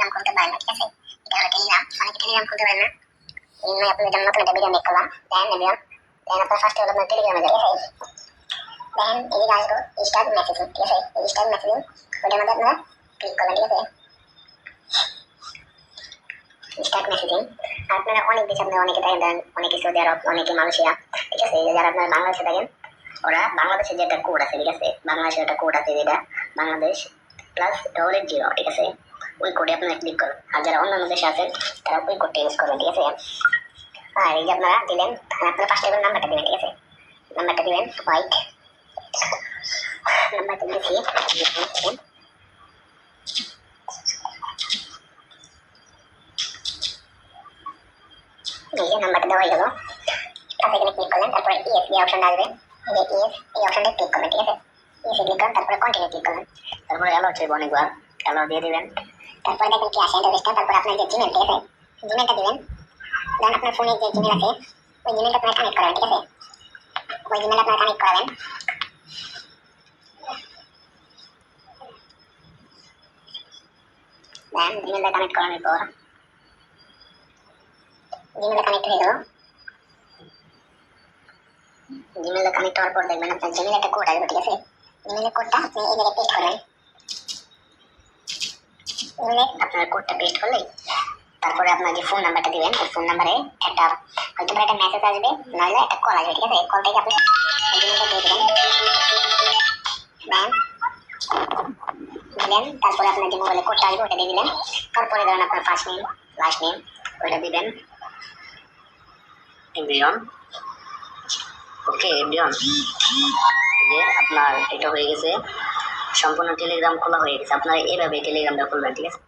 Telegram খুলতে পারেন না, ঠিক আছে? এটা হলো টেলিগ্রাম, অনেকে টেলিগ্রাম খুলতে পারেন না। এই জন্য আপনাদের জন্য নতুন একটা ভিডিও মেক করলাম। দেন এভরিওয়ান, দেন আপনার ফার্স্টে হলো আপনার টেলিগ্রামে যাবেন, ঠিক আছে? দেন এদিকে আসবো স্টার্ট মেসেজিং, ঠিক আছে? এই স্টার্ট মেসেজিং ওইটার মধ্যে আপনারা ক্লিক করবেন, ঠিক আছে? স্টার্ট মেসেজিং আপনারা অনেক দেশে আপনারা অনেকে দেখেন, অনেকে সৌদি আরব, অনেকে মালয়েশিয়া, ঠিক আছে? এই যে যারা আপনারা বাংলাদেশে থাকেন ওরা বাংলাদেশের যে একটা কোড আছে, ঠিক আছে? বাংলাদেশের একটা কোড আছে যেটা বাংলাদেশ +880, ঠিক আছে? ওই কোডে আপনারা ক্লিক করুন। আর যারা অন্যান্য দেশে আছেন তারা ওই কোডটা ইউজ করবেন, ঠিক আছে? আর এই যে আপনারা দিলেন, আপনারা ফার্স্ট টাইম নাম্বারটা দিবেন, ঠিক আছে? নাম্বারটা দিবেন হোয়াইট, নাম্বারটা দিয়েছি এই যে নাম্বারটা দেওয়া হয়ে গেল। তারপরে এখানে ক্লিক করলেন, তারপরে ইএস এই অপশনটা আসবে, এই যে ইএস এই অপশনটা ক্লিক করবেন, ঠিক আছে? ইএস ক্লিক করুন, তারপরে কন্টিনিউ ক্লিক করবেন, তারপরে অ্যালো চাইবে অনেকবার, অ্যালো দিয়ে দিবেন। তারপরে দেখেন কি আসে ইন্টারফেসটা, তারপরে আপনার যে জিমেল, ঠিক আছে? জিমেলটা দিবেন। দেন আপনার ফোনে যে জিমেল আছে ওই জিমেলটা আপনারা কানেক্ট করাবেন, ঠিক আছে? ওই জিমেল আপনারা কানেক্ট করাবেন। দেন জিমেলটা কানেক্ট করানোর পর জিমেলটা কানেক্ট হয়ে গেল। জিমেলটা কানেক্ট হওয়ার পর দেখবেন আপনার জিমেলে একটা কোড আসবে, ঠিক আছে? জিমেলের কোডটা আপনি এই জায়গায় পেস্ট করবেন। জিমেলে আপনার কোডটা পেস্ট করলেই তারপরে আপনার যে ফোন নাম্বারটা দিবেন ওই ফোন নাম্বারে একটা হয়তো একটা মেসেজ আসবে, নইলে একটা কল আসবে, ঠিক আছে? কলটাকে আপনি জিমেলটা দিয়ে দেবেন। দেন দিলেন, তারপরে আপনার যে মোবাইলে কোডটা আসবে ওটা দিয়ে দিলেন। তারপরে ধরেন আপনার ফার্স্ট নেম লাস্ট নেম ওইটা দিবেন। এভরিওয়ান, ওকে এভরিওয়ান, যে আপনার এটা হয়ে গেছে, সম্পূর্ণ টেলিগ্রাম খোলা হয়ে গেছে। আপনারা এইভাবে টেলিগ্রামটা খুলবেন, ঠিক আছে?